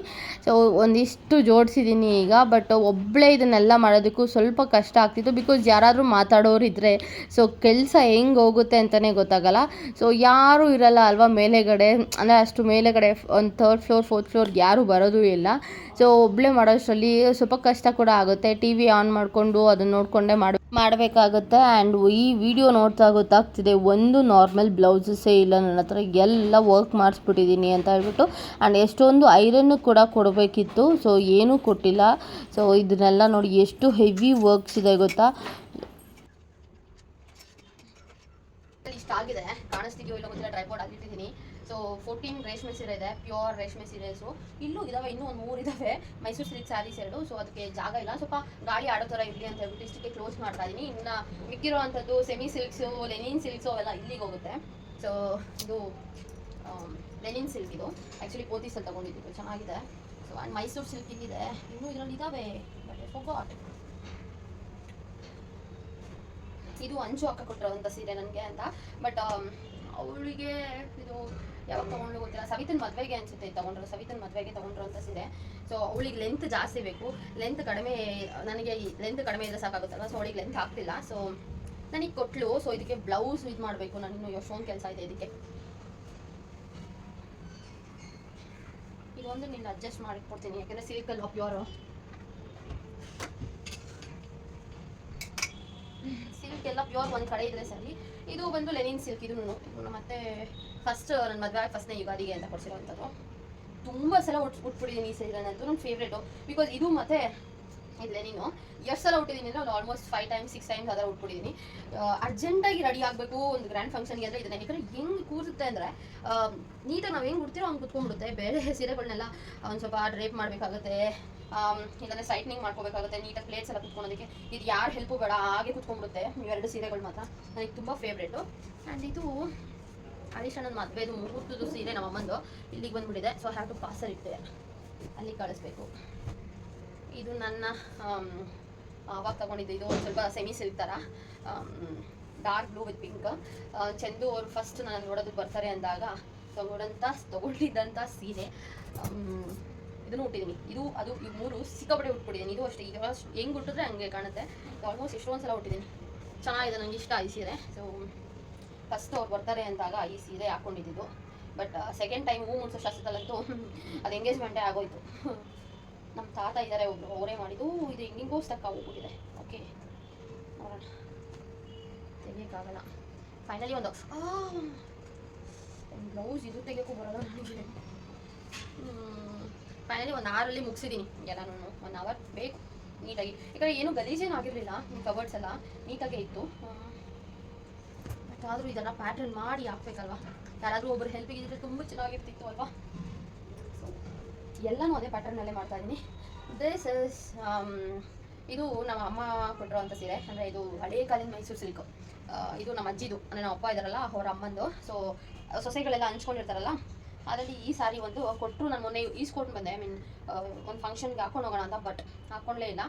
ಸೊ ಒಂದಿಷ್ಟು ಜೋಡಿಸಿದ್ದೀನಿ ಈಗ, ಬಟ್ ಒಬ್ಬಳೇ ಇದನ್ನೆಲ್ಲ ಮಾಡೋದಕ್ಕೂ ಸ್ವಲ್ಪ ಕಷ್ಟ ಆಗ್ತಿತ್ತು, ಬಿಕಾಸ್ ಯಾರಾದರೂ ಮಾತಾಡೋರಿದ್ದರೆ ಸೊ ಕೆಲಸ ಹೆಂಗೆ ಹೋಗುತ್ತೆ ಅಂತಲೇ ಗೊತ್ತಾಗಲ್ಲ. ಸೊ ಯಾರೂ ಇರಲ್ಲ ಅಲ್ವಾ ಮೇಲೆಗಡೆ, ಅಂದರೆ ಅಷ್ಟು ಮೇಲೆಗಡೆ ಒಂದು 3rd ಫ್ಲೋರ್ 4th ಫ್ಲೋರ್ಗೆ ಯಾರೂ ಬರೋದೂ ಇಲ್ಲ. ಸೊ ಒಬ್ಬಳೇ ಮಾಡೋಷ್ಟರಲ್ಲಿ ಸ್ವಲ್ಪ ಕಷ್ಟ ಕೂಡ ಆಗುತ್ತೆ. ಟಿ ವಿ ಆನ್ ಮಾಡಿಕೊಂಡು ಅದನ್ನು ನೋಡಿಕೊಂಡೇ ಮಾಡಬೇಕಾಗುತ್ತೆ. ಆ್ಯಂಡ್ ಈ ವಿಡಿಯೋ ನೋಡ್ತಾ ಗೊತ್ತಾಗ್ತಿದೆ, ಒಂದು ನಾರ್ಮಲ್ ಬ್ಲೌಸಸ್ಸೇ ಇಲ್ಲ ನನ್ನ ಹತ್ರ, ಎಲ್ಲ ವರ್ಕ್ ಮಾಡಿಸ್ಬಿಟ್ಟಿದ್ದೀನಿ ಅಂತ ಹೇಳ್ಬಿಟ್ಟು. ಆ್ಯಂಡ್ ಎಷ್ಟೊಂದು ಐರನ್ನು ಕೂಡ ಕೊಡಬೇಕಿತ್ತು, ಸೊ ಏನೂ ಕೊಟ್ಟಿಲ್ಲ. ಸೊ ಇದನ್ನೆಲ್ಲ ನೋಡಿ ಎಷ್ಟು ಹೆವಿ ವರ್ಕ್ಸ್ ಇದೆ ಗೊತ್ತಾ. ಇಷ್ಟ ಆಗಿದೆ, ಕಾಣಿಸ್ತಿದೆಯೋ ಇಲ್ಲ ಗೊತ್ತಿಲ್ಲ, ಟ್ರೈಪಾಡ್ ಆಗಿಟ್ಟಿದ್ದೀನಿ. ಸೊ 14 ರೇಷ್ಮೆ ಸೀರೆ ಇದೆ, ಪ್ಯೂರ್ ರೇಷ್ಮೆ ಸೀರೆಸು. ಇಲ್ಲೂ ಇದಾವೆ, ಇನ್ನೂ ಒಂದು 3 ಇದಾವೆ ಮೈಸೂರು ಸಿಲ್ಕ್ ಸ್ಯಾರೀಸ್ 2. ಸೊ ಅದಕ್ಕೆ ಜಾಗ ಇಲ್ಲ, ಸ್ವಲ್ಪ ಗಾಳಿ ಆಡೋ ಥರ ಇರಲಿ ಅಂತ ಹೇಳ್ಬಿಟ್ಟು ಇಷ್ಟಕ್ಕೆ ಕ್ಲೋಸ್ ಮಾಡ್ತಾ ಇದ್ದೀನಿ. ಇನ್ನು ಮಿಕ್ಕಿರೋ ಅಂಥದ್ದು ಸೆಮಿ ಸಿಲ್ಕ್ಸು, ಲೆನಿನ್ ಸಿಲ್ಕ್ಸು ಅವೆಲ್ಲ ಇಲ್ಲಿಗೆ ಹೋಗುತ್ತೆ. ಸೊ ಇದು ಲೆನಿನ್ ಸಿಲ್ಕ್, ಇದು ಆ್ಯಕ್ಚುಲಿ ಪೋತೀಸಲ್ಲಿ ತೊಗೊಂಡಿದ್ದು, ಚೆನ್ನಾಗಿದೆ. ಸೊ ಆ್ಯಂಡ್ ಮೈಸೂರು ಸಿಲ್ಕ್ ಇಲ್ಲಿದೆ, ಇನ್ನೂ ಇದರಲ್ಲಿ ಇದ್ದಾವೆ, ಬಟ್ ಫಾರ್ಗಾಟ್. ಇದು ಅಂಚು ಹಾಕ ಕೊಟ್ಟಿರೋಂಥ ಸೀರೆ ನನಗೆ ಅಂತ, ಬಟ್ ಅವಳಿಗೆ ಇದು ಯಾವಾಗ ತೊಗೊಂಡು ಗೊತ್ತಿಲ್ಲ, ಸವಿತನ ಮದುವೆಗೆ ಅನಿಸುತ್ತೆ ತೊಗೊಂಡ್ರು, ಸವಿತನ ಮದುವೆಗೆ ತೊಗೊಂಡ್ರಂಥ ಸೀರೆ. ಸೊ ಅವಳಿಗೆ ಲೆಂತ್ ಜಾಸ್ತಿ ಬೇಕು, ಲೆಂತ್ ಕಡಿಮೆ, ನನಗೆ ಲೆಂತ್ ಕಡಿಮೆ ಇದ್ರೆ ಸಾಕಾಗುತ್ತಲ್ವ. ಸೊ ಅವಳಿಗೆ ಲೆಂತ್ ಆಗ್ತಿಲ್ಲ, ಸೊ ನನಗೆ ಕೊಟ್ಟಳು. ಸೊ ಇದಕ್ಕೆ ಬ್ಲೌಸ್ ಇದು ಮಾಡಬೇಕು, ನಾನು ಇನ್ನೂ ಎಷ್ಟೊಂದು ಕೆಲಸ ಇದೆ ಇದಕ್ಕೆ. ಇದೊಂದು ನಿನ್ನ ಅಡ್ಜಸ್ಟ್ ಮಾಡಿಕೊಡ್ತೀನಿ, ಯಾಕೆಂದರೆ ಸಿಲ್ಕಲ್ಲಿ ಪ್ಯೂರು ಸಿಲ್ಕ್ ಎಲ್ಲ ಪ್ಯೂರ್ ಒಂದು ಕಡೆ ಇದ್ರೆ ಸರಿ. ಇದು ಬಂದು ಲೆನಿನ್ ಸಿಲ್ಕ್, ಇದು ಮತ್ತೆ ಫಸ್ಟ್ ನನ್ನ ಮದುವೆ ಫಸ್ಟ್ನೇ ಯುಗಾದಿಗೆ ಅಂತ ಕೊಡಿಸಿರೋವಂಥದ್ದು. ತುಂಬ ಸಲ ಉಟ್ಬಿಟ್ಟಿದ್ದೀನಿ ಈ ಸೀರೆನಂತೂ, ನನ್ನ ಫೇವ್ರೇಟು. ಬಿಕಾಸ್ ಇದು ಮತ್ತೆ ಇದು ಲೆನಿನು ಎಷ್ಟು ಸಲ ಉಟ್ಟಿದ್ದೀನಿ ಅಂದರೆ ಒಂದು ಆಲ್ಮೋಸ್ಟ್ 5 times 6 times ಅದರ ಉಟ್ಬಿಟ್ಟಿದ್ದೀನಿ. ಅರ್ಜೆಂಟಾಗಿ ರೆಡಿ ಆಗಬೇಕು ಒಂದು ಗ್ರ್ಯಾಂಡ್ ಫಂಕ್ಷನ್ಗೆ ಅಂದರೆ ಇದನ್ನು, ಯಾಕಂದರೆ ಹೆಂಗೆ ಕೂರುತ್ತೆ ಅಂದರೆ ನೀಟಾಗಿ ನಾವು ಹೆಂಗೆ ಉಡ್ತೀರೋ ಹಂಗೆ ಕುತ್ಕೊಂಡ್ಬಿಡುತ್ತೆ. ಬೇರೆ ಸೀರೆಗಳನ್ನೆಲ್ಲ ಒಂದು ಸ್ವಲ್ಪ ಡ್ರೇಪ್ ಮಾಡಬೇಕಾಗುತ್ತೆ, ಇಲ್ಲಾಂದರೆ ಸೈಟ್ನಿಂಗ್ ಮಾಡ್ಕೋಬೇಕಾಗುತ್ತೆ, ನೀಟಾಗಿ ಪ್ಲೇಟ್ಸ್ ಎಲ್ಲ ಕುತ್ಕೊಳೋದಕ್ಕೆ. ಇದು ಯಾರು ಹೆಲ್ಪು ಬೇಡ, ಹಾಗೆ ಕುತ್ಕೊಂಡ್ಬಿಡುತ್ತೆ. ಇವೆರಡು ಸೀರೆಗಳು ಮಾತ್ರ ನನಗೆ ತುಂಬ ಫೇವ್ರೇಟು. ಆ್ಯಂಡ್ ಇದು ಹರೀಶ್ ಅಣ್ಣನ ಮದುವೆದು ಮುಹೂರ್ತದ ಸೀರೆ ನಮ್ಮ ಅಮ್ಮಂದು ಇಲ್ಲಿಗೆ ಬಂದುಬಿಟ್ಟಿದೆ. ಸೊ ಹ್ಯಾವ್ ಟು ಪಾಸರ್ ಇಟ್ಟೆ, ಅಲ್ಲಿ ಕಳಿಸ್ಬೇಕು. ಇದು ನನ್ನ ಅವಾಗ ತೊಗೊಂಡಿದ್ದು, ಇದು ಒಂದು ಸ್ವಲ್ಪ ಸೆಮಿ ಸಿಲ್ಕ್ ಥರ, dark blue with pink. Chandu ಅವರು ಫಸ್ಟ್ ನಾನು ನೋಡೋದಕ್ಕೆ ಬರ್ತಾರೆ ಅಂದಾಗ ತೊಗೊಂಡಿದ್ದಂಥ ಸೀರೆ. ಇದನ್ನು ಉಟ್ಟಿದ್ದೀನಿ, ಇದು ಅದು ಈ 3 ಸಿಕ್ಕಾಪಟ್ಟೆ ಉಟ್ಬಿಟ್ಟಿದ್ದೀನಿ. ಇದು ಅಷ್ಟೇ, ಈಗ ಹೆಂಗೆ ಉಟ್ಟಿದ್ರೆ ಹಂಗೆ ಕಾಣುತ್ತೆ. ಆಲ್ಮೋಸ್ಟ್ ಎಷ್ಟೊಂದು ಸಲ ಉಟ್ಟಿದ್ದೀನಿ, ಚೆನ್ನಾಗಿದೆ, ನನಗೆ ಇಷ್ಟ ಈ ಸೀರೆ. ಸೊ ಫಸ್ಟ್ ಅವ್ರು ಬರ್ತಾರೆ ಅಂದಾಗ ಈ ಸೀರೆ ಹಾಕ್ಕೊಂಡಿದ್ದು. ಬಟ್ ಸೆಕೆಂಡ್ ಟೈಮ್ ಹೂ ಮುಡ್ಸೋ ಶಾಸ್ತ್ರದಲ್ಲಂತೂ ಅದು ಎಂಗೇಜ್ಮೆಂಟೇ ಆಗೋಯ್ತು. ನಮ್ಮ ತಾತ ಇದ್ದಾರೆ ಒಬ್ರು, ಅವರೇ ಮಾಡಿದ್ದು. ಇದು ಹೆಂಗಿಂಗೋ ಸ್ಟಕ್ ಹೋಗ್ಬಿಟ್ಟಿದೆ. ಓಕೆ ನೋಡೋಣ, ತೆಗಿಯೋಕ್ಕಾಗಲ್ಲ. ಫೈನಲಿ ಒಂದು ಬ್ಲೌಸ್ ಇದು ತೆಗಿಯೋಕ್ಕೂ ಬರೋಲ್ಲ ನನಗೆ. ಫೈನಲಿ 1 hour ಮುಗಿಸಿದ್ದೀನಿ ಎಲ್ಲನೂ. 1 hour ಬೇಕು ನೀಟಾಗಿ, ಯಾಕಂದರೆ ಏನೂ ಗಲೀಜೇನು ಆಗಿರಲಿಲ್ಲ, ಕಬರ್ಡ್ಸ್ ಎಲ್ಲ ನೀಟಾಗೇ ಇತ್ತು. ಬಟ್ ಆದರೂ ಇದನ್ನು ಪ್ಯಾಟ್ರನ್ ಮಾಡಿ ಹಾಕ್ಬೇಕಲ್ವ, ಯಾರಾದರೂ ಒಬ್ಬರು ಹೆಲ್ಪಿಗೆ ಇದ್ದರೆ ತುಂಬ ಚೆನ್ನಾಗಿರ್ತಿತ್ತು ಅಲ್ವಾ. ಸೊ ಎಲ್ಲನೂ ಅದೇ ಪ್ಯಾಟರ್ನಲ್ಲೇ ಮಾಡ್ತಾಯಿದ್ದೀನಿ. ದಿಸ್ ಇಸ್ ಇದು ನಮ್ಮ ಅಮ್ಮ ಕೊಟ್ಟಿರೋವಂಥ ಸೀರೆ, ಅಂದರೆ ಇದು ಹಳೇ ಕಾಲಿನ ಮೈಸೂರು ಸಿಲ್ಕು. ಇದು ನಮ್ಮ ಅಜ್ಜಿದು, ಅಂದರೆ ನಮ್ಮ ಅಪ್ಪ ಇದ್ದಾರಲ್ಲ ಅವ್ರ ಅಮ್ಮಂದು. ಸೊ ಸೊಸೆಗಳೆಲ್ಲ ಹಂಚ್ಕೊಂಡಿರ್ತಾರಲ್ಲ, ಅದರಲ್ಲಿ ಈ ಸಾರಿ ಒಂದು ಕೊಟ್ಟರು. ನಾನು ಮೊನ್ನೆ ಈಸ್ಕೊಂಡು ಬಂದೆ, ಐ ಮೀನ್ ಒಂದು ಫಂಕ್ಷನ್ಗೆ ಹಾಕೊಂಡು ಹೋಗೋಣ ಅಂತ, ಬಟ್ ಹಾಕ್ಕೊಂಡೇ ಇಲ್ಲ.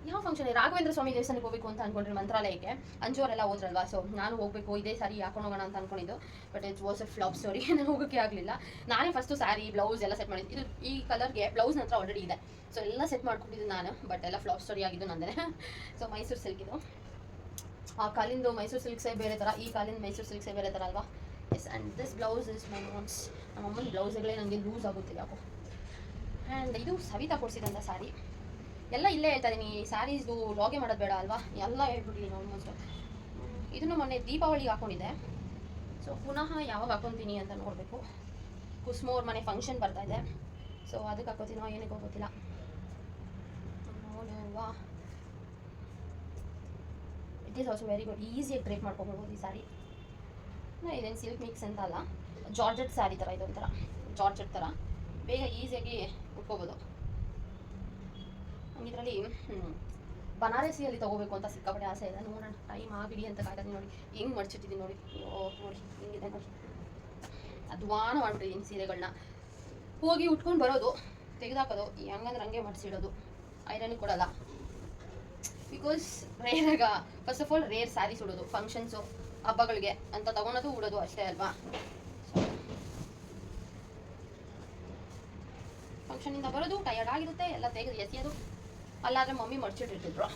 ಯಾವ ಫಂಕ್ಷನ್, ರಾಘವೇಂದ್ರ ಸ್ವಾಮಿ ದೇವಸ್ಥಾನಕ್ಕೆ ಹೋಗಬೇಕು ಅಂತ ಅಂದ್ಕೊಂಡ್ರೆ ಮಂತ್ರಾಲಯಕ್ಕೆ, ಅಂಜೋರೆಲ್ಲ ಹೋದ್ರಲ್ವಾ. ಸೊ ನಾನು ಹೋಗಬೇಕು, ಇದೇ ಸಾರಿ ಹಾಕೊಂಡು ಹೋಗೋಣ ಅಂತ ಅಂದ್ಕೊಂಡಿದ್ದು. But it was a flop story, ನಾನು ಹೋಗೋಕ್ಕೆ ಆಗಲಿಲ್ಲ. ನಾನೇ ಫಸ್ಟು ಸ್ಯಾರಿ ಬ್ಲೌಸ್ ಎಲ್ಲ ಸೆಟ್ ಮಾಡಿದ್ದು. ಇದು ಈ ಕಲರ್ಗೆ ಬ್ಲೌಸ್ ನಂತರ ಆಲ್ರೆಡಿ ಇದೆ, ಸೊ ಎಲ್ಲ ಸೆಟ್ ಮಾಡ್ಕೊಂಡಿದ್ದು ನಾನು. ಬಟ್ ಎಲ್ಲ ಫ್ಲಾಪ್ ಸ್ಟೋರಿ ಆಗಿದ್ದು ನಂದೇ. ಸೊ ಮೈಸೂರು ಸಿಲ್ಕ್ ಇದು, ಆ ಕಾಲಿಂದು ಮೈಸೂರು ಸಿಲ್ಕ್ಸೇ ಬೇರೆ ಥರ, ಈ ಕಾಲಿಂದ ಮೈಸೂರು ಸಿಲ್ಕ್ಸೇ ಬೇರೆ ಥರ ಅಲ್ವಾ. Yes, and this blouse is my mom's. ನಮ್ಮ ಅಮ್ಮನ ಬ್ಲೌಸ್ಗಳೇ ನನಗೆ ಲೂಸ್ ಆಗುತ್ತೆ ಯಾಕೋ. ಆ್ಯಂಡ್ ಇದು ಸವಿತಾ ಕೊಡಿಸಿದಂಥ ಸ್ಯಾರಿ. ಎಲ್ಲ ಇಲ್ಲೇ ಹೇಳ್ತಾ ಇದ್ದೀನಿ, ಸ್ಯಾರೀಸ್ದು ಲಾಗೆ ಮಾಡೋದು ಬೇಡ ಅಲ್ವಾ, ಎಲ್ಲ ಹೇಳ್ಬಿಟ್ಟಿದ್ದೀನಿ ಆಲ್ಮೋಸ್ಟ್. ಇದನ್ನು ಮೊನ್ನೆ ದೀಪಾವಳಿಗೆ ಹಾಕ್ಕೊಂಡಿದ್ದೆ. ಸೊ ಪುನಃ ಯಾವಾಗ ಹಾಕೊತೀನಿ ಅಂತ ನೋಡಬೇಕು. ಕುಸುಮ ಅವ್ರ ಮನೆ ಫಂಕ್ಷನ್ ಬರ್ತಾಯಿದೆ, ಸೊ ಅದಕ್ಕೆ ಹಾಕೋತೀನೋ ಏನಕ್ಕೆ ಗೊತ್ತಿಲ್ಲ, ಅಲ್ವಾ. It is also very good, ಈಸಿಯಾಗಿ ಡ್ರೈಪ್ ಮಾಡ್ಕೊಬೋದು ಈ ಸ್ಯಾರಿ. ಇದೇನು ಸಿಲ್ಕ್ ಮಿಕ್ಸ್ ಅಂತ ಅಲ್ಲ, ಜಾರ್ಜೆಟ್ ಸ್ಯಾರಿ ಥರ, ಇದೊಂಥರ ಜಾರ್ಜೆಟ್ ಥರ ಬೇಗ ಈಸಿಯಾಗಿ ಉಟ್ಕೋಬೋದು. ಇದರಲ್ಲಿ ಬನಾರಸಿಯಲ್ಲಿ ತೊಗೋಬೇಕು ಅಂತ ಸಿಕ್ಕಾಪಟ್ಟೆ ಆಸೆ ಇದೆ. ನೋಡೋಣ, ಟೈಮ್ ಆಗಿಡಿ ಅಂತ ಕಾಯ್ತದೆ. ನೋಡಿ ಹೆಂಗೆ ಮಡ್ಚಿಟ್ಟಿದ್ದೀನಿ ನೋಡಿ, ನೋಡಿ ಹಿಂಗಿದೆ ನೋಡಿ, ಅಧ್ವಾನ ಮಾಡ್ಬಿಟ್ಟಿದ್ದೀನಿ ಸೀರೆಗಳನ್ನ. ಹೋಗಿ ಉಟ್ಕೊಂಡು ಬರೋದು, ತೆಗೆದಾಕೋದು, ಹೆಂಗಂದ್ರೆ ಹಂಗೆ ಮಡಿಸಿಡೋದು, ಐರನ್ ಕೊಡಲ್ಲ. ಬಿಕಾಸ್ ರೇರಾಗ first of all rare saris ಉಡೋದು, ಫಂಕ್ಷನ್ಸು ಹಬ್ಬಗಳಿಗೆ ಅಂತ ತಗೊಳೋದು ಉಡೋದು ಅಷ್ಟೇ ಅಲ್ವಾ. ಫಂಕ್ಷನಿಂದ ಬರೋದು ಟಯರ್ಡ್ ಆಗಿರುತ್ತೆ, ಎಲ್ಲ ತೆಗೆದು ಎಸೆಯೋದು. ಅಲ್ಲಾದರೆ ಮಮ್ಮಿ ಮಡ್ಚಿಟ್ಟಿರ್ತಿದ್ರು,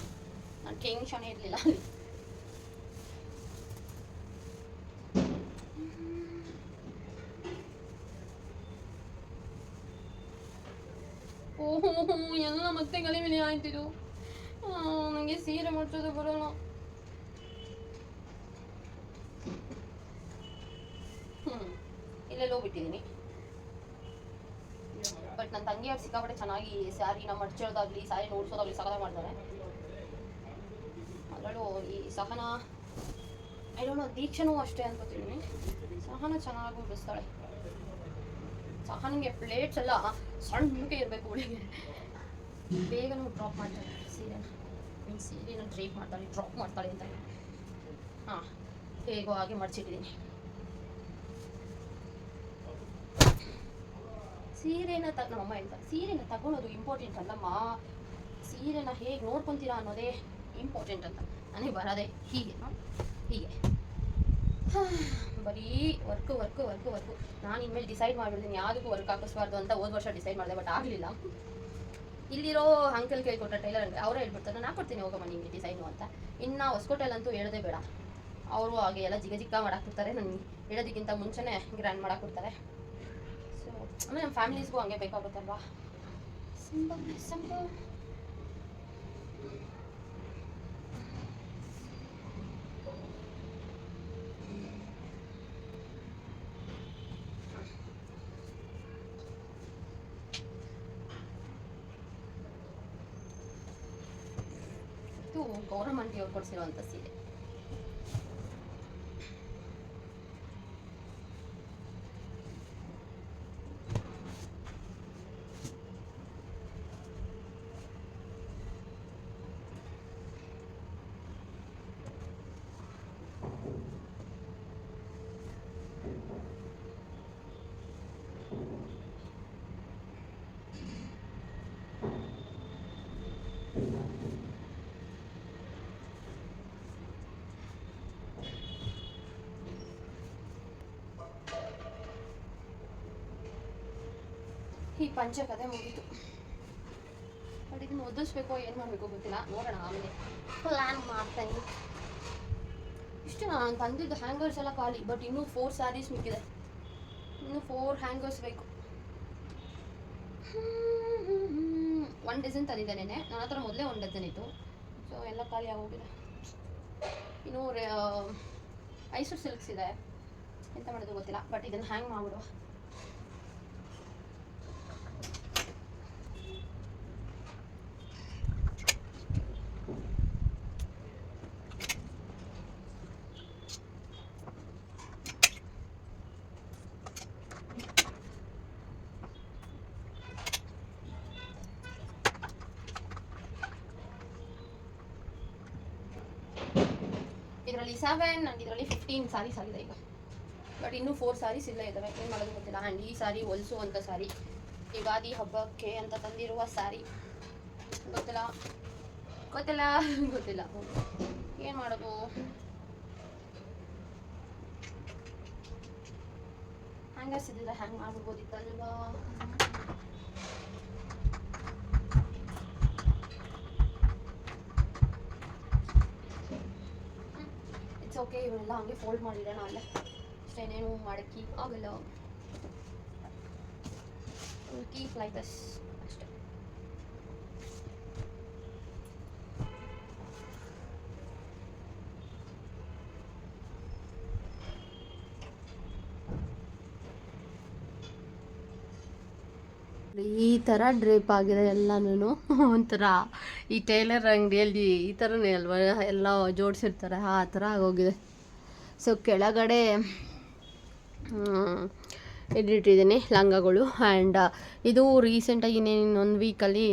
ನಾನು ಟೆನ್ಷನ್ ಇರಲಿಲ್ಲ ಅಲ್ಲಿ. ಓಹೋ ಎಲ್ಲ ಮತ್ತೆ ಗಲಿಬಿಲಿ ಆಯ್ತಿದ್ದು. ನನಗೆ ಸೀರೆ ಮಡ್ಚೋದು ಬರೋಲ್ಲ. ಇಲ್ಲೆಲ್ಲೋ ಬಿಟ್ಟಿದ್ದೀನಿ. ಬಟ್ ನನ್ನ ತಂಗಿಯವ್ರು ಸಿಕ್ಕಾಪಟ್ಟೆ ಚೆನ್ನಾಗಿ ಸ್ಯಾರಿನ ಮಡ್ಚೋದಾಗಲಿ ಸ್ಯಾರಿ ನೋಡ್ಸೋದಾಗಲಿ ಸಕಲಾಗಿ ಮಾಡ್ತಾರೆ. ಅದರಲ್ಲೂ ಈ ಸಹನ, ಐ ಡೋಂಟ್ ನೋ, ದೀಕ್ಷನೂ ಅಷ್ಟೇ ಅನ್ಕೋತೀನಿ. ಸಹನ ಚೆನ್ನಾಗಿ ಬಿಡಿಸ್ತಾಳೆ. ಸಹನಿಗೆ ಪ್ಲೇಟ್ಸ್ ಎಲ್ಲ ಸಣ್ಣಕ್ಕೆ ಇರಬೇಕು, ಹುಳಿಗೆ ಬೇಗನೂ ಡ್ರಾಪ್ ಮಾಡ್ತಾಳೆ ಸೀರೆನ ಡ್ರೇಪ್ ಮಾಡ್ತಾಳೆ, ಡ್ರಾಪ್ ಮಾಡ್ತಾಳೆ ಅಂತ. ಹಾಂ, ಹೇಗೋ ಹಾಗೆ ಮಡ್ಚಿಟ್ಟಿದ್ದೀನಿ. ನಮ್ಮಮ್ಮ ಹೇಳ್ತಾರೆ, ಸೀರೆನ ತಗೊಳ್ಳೋದು ಇಂಪಾರ್ಟೆಂಟ್ ಅಲ್ಲಮ್ಮ, ಸೀರೆನ ಹೇಗೆ ನೋಡ್ಕೊತೀರಾ ಅನ್ನೋದೇ ಇಂಪಾರ್ಟೆಂಟ್ ಅಂತ. ನನಗೆ ಬರೋದೆ ಹೀಗೆ ಹೀಗೆ ಬರೀ ವರ್ಕು. ನಾನು ಇನ್ಮೇಲೆ ಡಿಸೈಡ್ ಮಾಡಿಬಿಡ್ತೀನಿ ಯಾವುದಕ್ಕೂ ವರ್ಕ್ ಹಾಕಿಸ್ಬಾರ್ದು ಅಂತ. ಹೋದ ವರ್ಷ ಡಿಸೈಡ್ ಮಾಡಿದೆ, ಬಟ್ ಆಗಲಿಲ್ಲ. ಇಲ್ಲಿರೋ ಅಂಕಲ್ ಕೇಳ್ಕೊಟ್ಟ ಟೈಲರ್ ಅಂದರೆ ಅವರೇ ಹೇಳ್ಬಿಡ್ತಾರೆ, ನಾನು ಹಾಕ್ಕೊಡ್ತೀನಿ ಹೋಗಮ್ಮ ನಿಮಗೆ ಡಿಸೈನು ಅಂತ. ಇನ್ನು ಹೊಸಕೋಟೆಲ್ಲಂತೂ ಹೇಳೋದೇ ಬೇಡ, ಅವರು ಹಾಗೆ ಎಲ್ಲ ಜಿಕ್ಕ ಮಾಡಾಕ್ಬಿಡ್ತಾರೆ. ನನಗೆ ಹೇಳೋದಕ್ಕಿಂತ ಮುಂಚೆನೇ ಗ್ರ್ಯಾಂಡ್ ಮಾಡಾಕ್ಬಿಡ್ತಾರೆ. ಸೊ ಆಮೇಲೆ ನಮ್ಮ ಫ್ಯಾಮಿಲೀಸ್ಗೂ ಹಂಗೆ ಬೇಕಾಗುತ್ತಲ್ವಾ. ಸಿಂಪಲ್. ಇದು ಗೌರಮಂಟಿ ಅವ್ರು ಕೊಡಿಸಿರುವಂಥ ಸೀರೆ. ಈ ಪಂಚೆ ಕತೆ ಮುಗೀತು. ಬಟ್ ಇದನ್ನು ಓದಿಸ್ಬೇಕೋ ಏನು ಮಾಡಬೇಕು ಗೊತ್ತಿಲ್ಲ, ನೋಡೋಣ ಆಮೇಲೆ ಪ್ಲ್ಯಾನ್ ಮಾಡ್ತಾಯಿನಿ. ಇಷ್ಟು ನಾನು ತಂದಿದ್ದು ಹ್ಯಾಂಗರ್ಸ್ ಎಲ್ಲ ಖಾಲಿ, ಬಟ್ ಇನ್ನೂ 4 ಸ್ಯಾರೀಸ್ ಮಿಕ್ಕಿದೆ. ಇನ್ನೂ 4 ಹ್ಯಾಂಗರ್ಸ್ ಬೇಕು. 1 ಡಜನ್ ತಂದಿದ್ದೆ ನೆನೆ, ನನ್ನ ಹತ್ರ ಮೊದಲೇ 1 ಡಜನ್ ಇತ್ತು. ಸೊ ಎಲ್ಲ ಖಾಲಿ ಆಗೋಗಿದೆ. ಇನ್ನೂ ಮೈಸೂರು ಸಿಲ್ಕ್ಸ್ ಇದೆ, ಎಂತ ಮಾಡೋದು ಗೊತ್ತಿಲ್ಲ. ಬಟ್ ಇದನ್ನು ಹ್ಯಾಂಗ್ ಮಾಡಿಬಿಡುವ. ಇದರಲ್ಲಿ 7 ಆ್ಯಂಡ್ ಇದರಲ್ಲಿ 15 ಸ್ಯಾರೀಸ್ ಆಗಿದೆ ಈಗ. ಬಟ್ ಇನ್ನೂ 4 ಸ್ಯಾರೀಸ್ ಇಲ್ಲೇ ಇದ್ದಾವೆ, ಏನು ಮಾಡೋದು ಗೊತ್ತಿಲ್ಲ. ಆ್ಯಂಡ್ ಈ ಸ್ಯಾರಿ ಹೊಲಿಸುವಂಥ ಸ್ಯಾರಿ, ಯುಗಾದಿ ಹಬ್ಬಕ್ಕೆ ಅಂತ ತಂದಿರುವ ಸ್ಯಾರಿ. ಗೊತ್ತಿಲ್ಲ ಏನು ಮಾಡೋದು. ಹ್ಯಾಂಗರ್ಸ್ ಇದ್ದಿದ್ರೆ ಹ್ಯಾಂಗ್ ಮಾಡ್ಬಿಡ್ಬೋದಿತ್ತಲ್ವಾ. ಓಕೆ, ಇವನ್ನೆಲ್ಲ ಹಂಗೆ ಫೋಲ್ಡ್ ಮಾಡಿಡೋಣ ಅಲ್ಲ, ಅಷ್ಟೇನೇನು ಮಾಡೋಕ್ಕೆ ಆಗಲ್ಲ. ಕೀಪ್ ಲೈಕ್ ದಿಸ್ ಅಷ್ಟೇ. ಈ ಥರ ಡ್ರೇಪ್ ಆಗಿದೆ ಎಲ್ಲನೂ. ಒಂಥರ ಈ ಟೈಲರ್ ಅಂಗಡಿಯಲ್ಲಿ ಈ ಥರನೇ ಅಲ್ವಾ ಎಲ್ಲ ಜೋಡಿಸಿರ್ತಾರೆ ಆ ಥರ ಆಗೋಗಿದೆ. ಸೊ ಕೆಳಗಡೆ ಇಟ್ಟಿದ್ದೀನಿ ಲಂಗಗಳು. ಆ್ಯಂಡ್ ಇದು ರೀಸೆಂಟಾಗಿ ಇನ್ನೊಂದು ವೀಕಲ್ಲಿ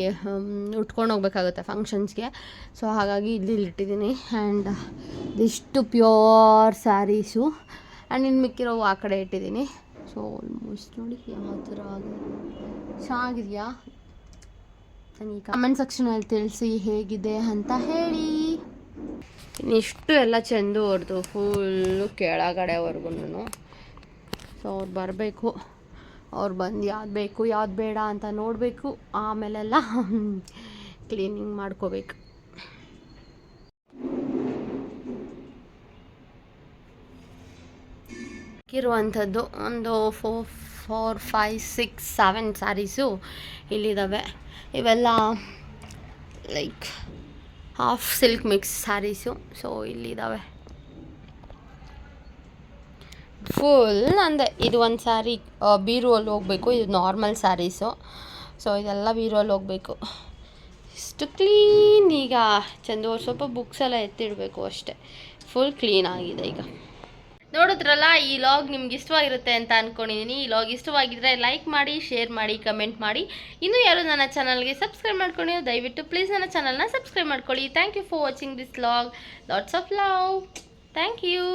ಉಟ್ಕೊಂಡು ಹೋಗ್ಬೇಕಾಗುತ್ತೆ ಫಂಕ್ಷನ್ಸ್ಗೆ. ಸೊ ಹಾಗಾಗಿ ಇಲ್ಲಿ ಇಟ್ಟಿದ್ದೀನಿ. ಆ್ಯಂಡ್ ಇದಿಷ್ಟು ಪ್ಯೂರ್ ಸ್ಯಾರೀಸು. ಆ್ಯಂಡ್ ಇನ್ನು ಮಿಕ್ಕಿರೋವು ಆ ಕಡೆ ಇಟ್ಟಿದ್ದೀನಿ. ಸೊ ಆಲ್ಮೋಸ್ಟ್ ನೋಡಿ ಯಾವ ಥರ ಆಗಿದೆ, ಚೆನ್ನಾಗಿದೆಯಾ? ನನಗೆ ಕಮೆಂಟ್ ಸೆಕ್ಷನಲ್ಲಿ ತಿಳಿಸಿ ಹೇಗಿದೆ ಅಂತ ಹೇಳಿ. ಇನ್ನಿಷ್ಟು ಎಲ್ಲ ಚೆಂದು ಅವ್ರದ್ದು ಫುಲ್ಲು ಕೆಳಗಡೆವರೆಗೂ. ಸೊ ಅವ್ರು ಬರಬೇಕು, ಅವ್ರು ಬಂದು ಯಾವ್ದು ಬೇಕು ಯಾವ್ದು ಬೇಡ ಅಂತ ನೋಡಬೇಕು. ಆಮೇಲೆಲ್ಲ ಕ್ಲೀನಿಂಗ್ ಮಾಡ್ಕೋಬೇಕು. ಇರುವಂಥದ್ದು ಒಂದು 4, 5, 6, 7 ಸ್ಯಾರೀಸು ಇಲ್ಲಿದ್ದಾವೆ. ಇವೆಲ್ಲ like half silk mix saris. So ಇಲ್ಲಿದ್ದಾವೆ ಫುಲ್. ಅಂದೆ ಇದು ಒಂದು ಸ್ಯಾರಿ ಬೀರುವಲ್ಲಿ ಹೋಗಬೇಕು, ಇದು ನಾರ್ಮಲ್ ಸ್ಯಾರೀಸು. ಸೊ ಇದೆಲ್ಲ ಬೀರುವಲ್ಲಿ ಹೋಗಬೇಕು. ಇಷ್ಟು ಕ್ಲೀನ್. ಈಗ ಚಂದ ಸ್ವಲ್ಪ ಬುಕ್ಸ್ ಎಲ್ಲ ಎತ್ತಿಡಬೇಕು ಅಷ್ಟೇ. ಫುಲ್ ಕ್ಲೀನ್ ಆಗಿದೆ ಈಗ. ನೋಡಿದ್ರಲ್ಲ, ಈ ಲಾಗ್ ನಿಮ್ಗೆ ಇಷ್ಟವಾಗಿರುತ್ತೆ ಅಂತ ಅಂದ್ಕೊಂಡಿದ್ದೀನಿ. ಈ ಲಾಗ್ ಇಷ್ಟವಾಗಿದ್ದರೆ ಲೈಕ್ ಮಾಡಿ, ಶೇರ್ ಮಾಡಿ, ಕಮೆಂಟ್ ಮಾಡಿ. ಇನ್ನೂ ಯಾರು ನನ್ನ ಚಾನಲ್ಗೆ ಸಬ್ಸ್ಕ್ರೈಬ್ ಮಾಡ್ಕೊಂಡು ದಯವಿಟ್ಟು ಪ್ಲೀಸ್ ನನ್ನ ಚಾನಲ್ನ ಸಬ್ಸ್ಕ್ರೈಬ್ ಮಾಡ್ಕೊಳ್ಳಿ. Thank you for watching this log. Lots of love. Thank you.